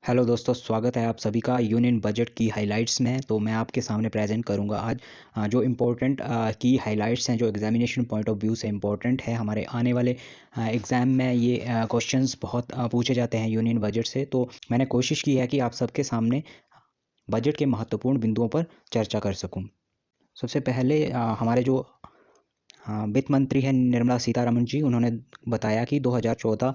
Hello दोस्तों, स्वागत है आप सभी का यूनियन बजट की हाइलाइट्स में। तो मैं आपके सामने प्रेजेंट करूंगा आज जो इम्पोर्टेंट की हाइलाइट्स हैं, जो एग्जामिनेशन पॉइंट ऑफ व्यू से इम्पोर्टेंट है। हमारे आने वाले एग्ज़ाम में ये क्वेश्चंस बहुत पूछे जाते हैं यूनियन बजट से। तो मैंने कोशिश की है कि आप सबके सामने बजट के महत्वपूर्ण बिंदुओं पर चर्चा कर सकूं। सबसे पहले हमारे जो वित्त मंत्री हैं निर्मला सीतारमण जी, उन्होंने बताया कि 2014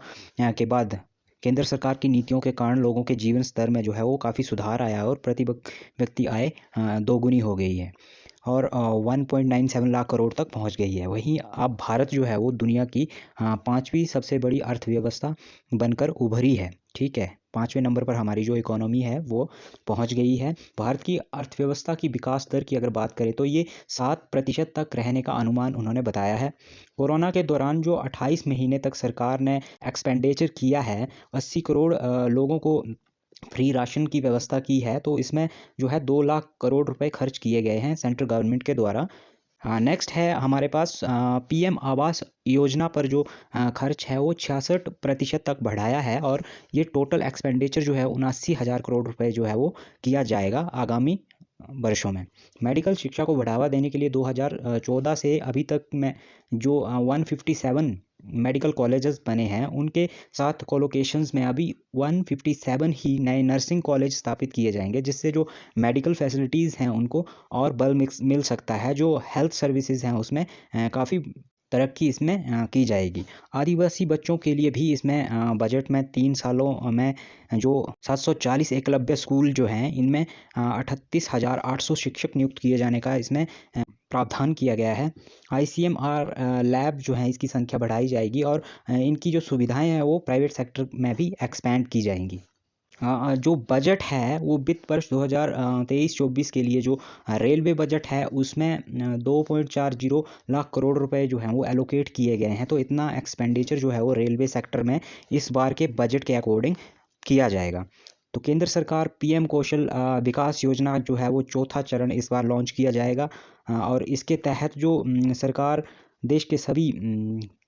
के बाद केंद्र सरकार की नीतियों के कारण लोगों के जीवन स्तर में जो है वो काफ़ी सुधार आया है और प्रति व्यक्ति आय दोगुनी हो गई है और 1.97 लाख करोड़ तक पहुंच गई है। वहीं अब भारत जो है वो दुनिया की पांचवी सबसे बड़ी अर्थव्यवस्था बनकर उभरी है। ठीक है, पाँचवें नंबर पर हमारी जो इकोनॉमी है वो पहुंच गई है। भारत की अर्थव्यवस्था की विकास दर की अगर बात करें तो ये 7% तक रहने का अनुमान उन्होंने बताया है। कोरोना के दौरान जो 28 महीने तक सरकार ने एक्सपेंडिचर किया है, 80 करोड़ लोगों को फ्री राशन की व्यवस्था की है। तो इसमें जो है 2 लाख करोड़ रुपए खर्च किए गए हैं सेंट्रल गवर्नमेंट के द्वारा। नेक्स्ट है हमारे पास पीएम आवास योजना पर जो खर्च है वो 66% तक बढ़ाया है और ये टोटल एक्सपेंडिचर जो है 79,000 करोड़ रुपए जो है वो किया जाएगा आगामी वर्षों में। मेडिकल शिक्षा को बढ़ावा देने के लिए 2014 से अभी तक में जो 157 मेडिकल कॉलेजेस बने हैं, उनके साथ कोलोकेशंस में अभी 157 ही नए नर्सिंग कॉलेज स्थापित किए जाएंगे, जिससे जो मेडिकल फैसिलिटीज़ हैं उनको और बल मिल सकता है। जो हेल्थ सर्विसेज हैं उसमें काफ़ी तरक्की इसमें की जाएगी। आदिवासी बच्चों के लिए भी इसमें बजट में 3 सालों में जो 740 एकलव्य स्कूल जो हैं, इनमें 38,800 शिक्षक नियुक्त किए जाने का इसमें प्रावधान किया गया है। आईसीएमआर लैब जो हैं इसकी संख्या बढ़ाई जाएगी और इनकी जो सुविधाएं हैं वो प्राइवेट सेक्टर में भी एक्सपेंड की जाएंगी। जो बजट है वो वित्त वर्ष 2023-24 के लिए जो रेलवे बजट है उसमें 2.40 लाख करोड़ रुपए जो हैं वो एलोकेट किए गए हैं। तो इतना एक्सपेंडिचर जो है वो रेलवे सेक्टर में इस बार के बजट के अकॉर्डिंग किया जाएगा। तो केंद्र सरकार पीएम कौशल विकास योजना जो है वो चौथा चरण इस बार लॉन्च किया जाएगा और इसके तहत जो सरकार देश के सभी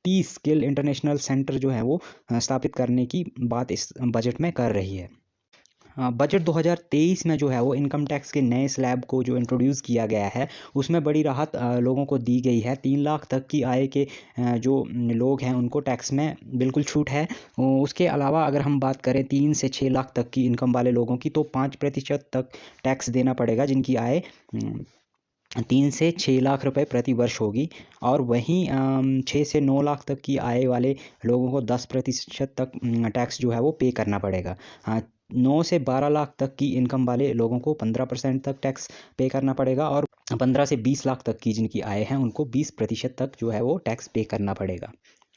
30 स्किल इंटरनेशनल सेंटर जो है वो स्थापित करने की बात इस बजट में कर रही है। बजट 2023 में जो है वो इनकम टैक्स के नए स्लैब को जो इंट्रोड्यूस किया गया है उसमें बड़ी राहत लोगों को दी गई है। 3 लाख तक की आय के जो लोग हैं उनको टैक्स में बिल्कुल छूट है। उसके अलावा अगर हम बात करें 3 से 6 लाख तक की इनकम वाले लोगों की, तो 5% तक टैक्स देना पड़ेगा, जिनकी आय 3 से 6 लाख रुपए प्रति वर्ष होगी। और वहीं 6 से 9 लाख तक की आय वाले लोगों को 10% तक टैक्स जो है वो पे करना पड़ेगा। 9 से 12 लाख तक की इनकम वाले लोगों को 15% तक टैक्स पे करना पड़ेगा और 15 से 20 लाख तक की जिनकी आय है उनको 20% तक जो है वो टैक्स पे करना पड़ेगा।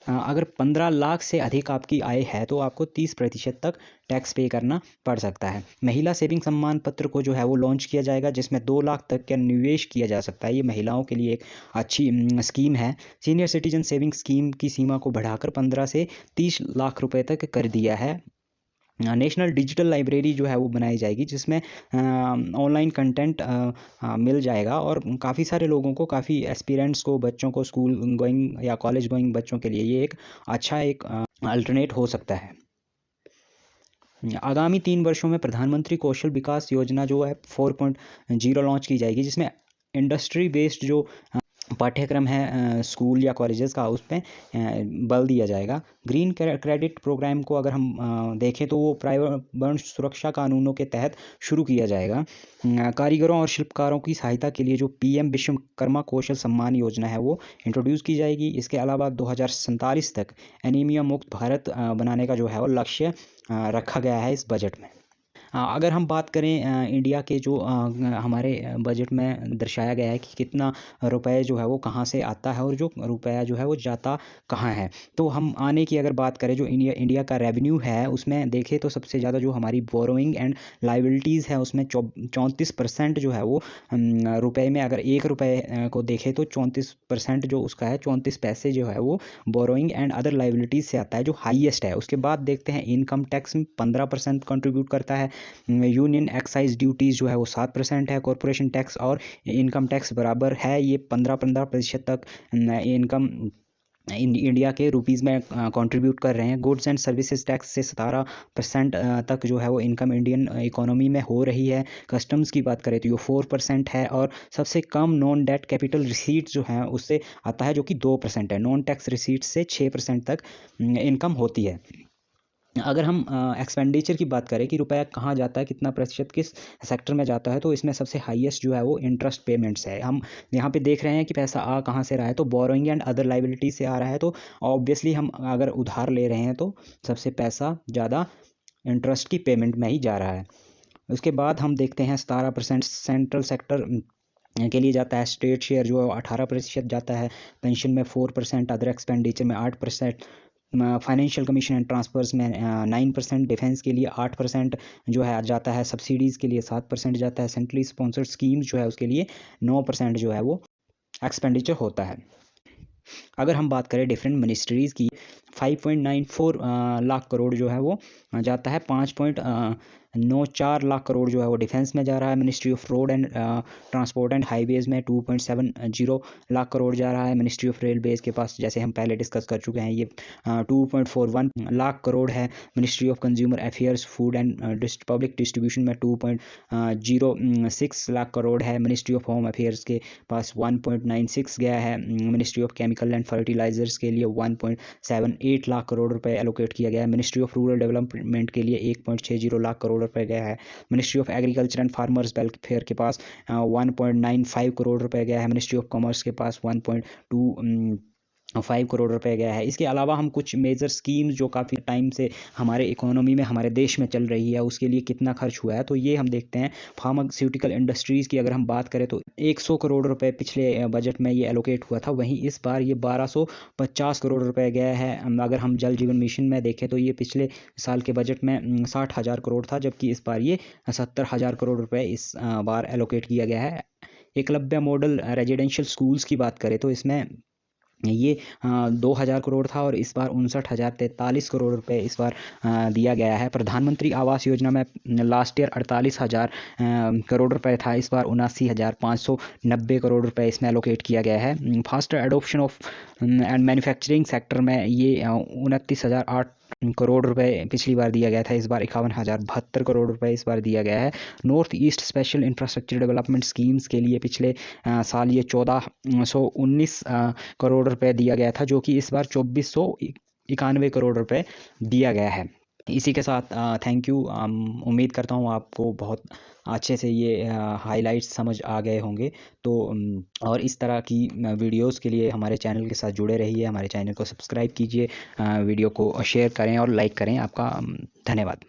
अगर 15 लाख से अधिक आपकी आय है तो आपको 30% तक टैक्स पे करना पड़ सकता है। महिला सेविंग सम्मान पत्र को जो है वो लॉन्च किया जाएगा, जिसमें 2 लाख तक का निवेश किया जा सकता है। ये महिलाओं के लिए एक अच्छी स्कीम है। सीनियर सिटीजन सेविंग स्कीम की सीमा को बढ़ाकर 15 से 30 लाख रुपए तक कर दिया है। नेशनल डिजिटल लाइब्रेरी जो है वो बनाई जाएगी, जिसमें ऑनलाइन कंटेंट मिल जाएगा और काफ़ी सारे लोगों को, काफ़ी एस्पिरेंट्स को, बच्चों को, स्कूल गोइंग या कॉलेज गोइंग बच्चों के लिए ये एक अच्छा एक अल्टरनेट हो सकता है। आगामी 3 वर्षों में प्रधानमंत्री कौशल विकास योजना जो है 4.0 लॉन्च की जाएगी, जिसमें इंडस्ट्री बेस्ड जो पाठ्यक्रम है स्कूल या कॉलेजेस का, उस पर बल दिया जाएगा। ग्रीन क्रेडिट प्रोग्राम को अगर हम देखें तो वो पर्यावरण सुरक्षा कानूनों के तहत शुरू किया जाएगा। कारीगरों और शिल्पकारों की सहायता के लिए जो पीएम विश्वकर्मा कौशल सम्मान योजना है वो इंट्रोड्यूस की जाएगी। इसके अलावा 2047 तक एनीमिया मुक्त भारत बनाने का जो है वो लक्ष्य रखा गया है इस बजट में। अगर हम बात करें इंडिया के जो हमारे बजट में दर्शाया गया है कि कितना रुपए जो है वो कहाँ से आता है और जो रुपया जो है वो जाता कहाँ है, तो हम आने की अगर बात करें जो इंडिया का रेवेन्यू है उसमें देखें तो सबसे ज़्यादा जो हमारी बोरोइंग एंड लाइबिलिटीज़ है उसमें 34% जो है वो रुपए में, अगर 1 रुपये को देखें तो 34% जो उसका है, 34 पैसे जो है वो बोरोइंग एंड अदर लाइबिलिटीज़ से आता है, जो हाईएस्ट है। उसके बाद देखते हैं इनकम टैक्स 15% कंट्रीब्यूट करता है। यूनियन एक्साइज ड्यूटीज़ जो है वो 7% है। कॉरपोरेशन टैक्स और इनकम टैक्स बराबर है, ये 15% तक इनकम इंडिया के रुपीज़ में कंट्रीब्यूट कर रहे हैं। गुड्स एंड सर्विसेज टैक्स से 17% तक जो है वो इनकम इंडियन इकोनॉमी में हो रही है। कस्टम्स की बात करें तो ये 4% है, और सबसे कम नॉन डेट कैपिटल रिसीट्स जो है उससे आता है, जो कि 2% है। नॉन टैक्स रिसीट्स से 6% तक इनकम होती है। अगर हम एक्सपेंडिचर की बात करें कि रुपया कहाँ जाता है, कितना प्रतिशत किस सेक्टर में जाता है, तो इसमें सबसे हाईएस्ट जो है वो इंटरेस्ट पेमेंट्स है। हम यहाँ पे देख रहे हैं कि पैसा आ कहाँ से रहा है, तो बोरोइंग एंड अदर लाइबिलिटी से आ रहा है। तो ऑब्वियसली हम अगर उधार ले रहे हैं तो सबसे पैसा ज़्यादा इंटरेस्ट की पेमेंट में ही जा रहा है। उसके बाद हम देखते हैं 17% सेंट्रल सेक्टर के लिए जाता है। स्टेट शेयर जो है 18% जाता है। पेंशन में 4%, अदर एक्सपेंडिचर में 8%, फाइनेंशियल कमीशन एंड ट्रांसफर्स में 9%, डिफेंस के लिए 8% जो है जाता है। सब्सिडीज़ के लिए 7% जाता है। सेंट्रली स्पॉन्सर्ड स्कीम्स जो है उसके लिए 9% जो है वो एक्सपेंडिचर होता है। अगर हम बात करें डिफरेंट मिनिस्ट्रीज़ की, 5.94 लाख करोड़ जो है वो जाता है। 5.94 लाख करोड़ जो है वो डिफेंस में जा रहा है। Ministry of road and transport and highways में 2.70 लाख करोड़ जा रहा है। मिनिस्ट्री ऑफ रेलवेज़ के पास, जैसे हम पहले डिस्कस कर चुके हैं, ये 2.41 लाख करोड़ है। Ministry of consumer affairs, food and public distribution में 2.06 लाख करोड़ है। मिनिस्ट्री ऑफ होम अफेयर्स के पास 1.96 गया है। Ministry of chemical and fertilisers के लिए 1.78 लाख करोड़ रुपए एलोकेट किया गया है। मिनिस्ट्री ऑफ रूरल डेवलपमेंट के लिए 1.60 लाख करोड़ रुपए गया है। Ministry of agriculture and farmers welfare के पास 1.95 करोड़ रुपए गया है। मिनिस्ट्री ऑफ कॉमर्स के पास 1.25 करोड़ रुपए गया है। इसके अलावा हम कुछ मेजर स्कीम्स जो काफ़ी टाइम से हमारे इकोनॉमी में, हमारे देश में चल रही है, उसके लिए कितना खर्च हुआ है, तो ये हम देखते हैं। फार्मास्यूटिकल इंडस्ट्रीज़ की अगर हम बात करें तो 100 करोड़ रुपए पिछले बजट में ये एलोकेट हुआ था, वहीं इस बार ये 1250 करोड़ रुपए गया है। अगर हम जल जीवन मिशन में देखें तो ये पिछले साल के बजट में 60,000 करोड़ था, जबकि इस बार ये 70,000 करोड़ रुपए इस बार एलोकेट किया गया है। एकलव्य मॉडल रेजिडेंशियल स्कूल्स की बात करें तो इसमें ये 2,000 करोड़ था, और इस बार 59,043 करोड़ रुपए इस बार दिया गया है। प्रधानमंत्री आवास योजना में लास्ट ईयर 48,000 करोड़ रुपए था, इस बार 79,590 करोड़ रुपए इसमें एलोकेट किया गया है। Faster adoption of and manufacturing sector में ये 29,008 करोड़ रुपए पिछली बार दिया गया था, इस बार 51,072 करोड़ रुपए इस बार दिया गया है। North east special infrastructure development schemes के लिए पिछले साल ये 1419 करोड़ रुपए दिया गया था, जो कि इस बार 2491 करोड़ रुपए दिया गया है। इसी के साथ थैंक यू। उम्मीद करता हूँ आपको बहुत अच्छे से ये हाइलाइट्स समझ आ गए होंगे। तो और इस तरह की वीडियोस के लिए हमारे चैनल के साथ जुड़े रहिए, हमारे चैनल को सब्सक्राइब कीजिए, वीडियो को शेयर करें और लाइक करें। आपका धन्यवाद।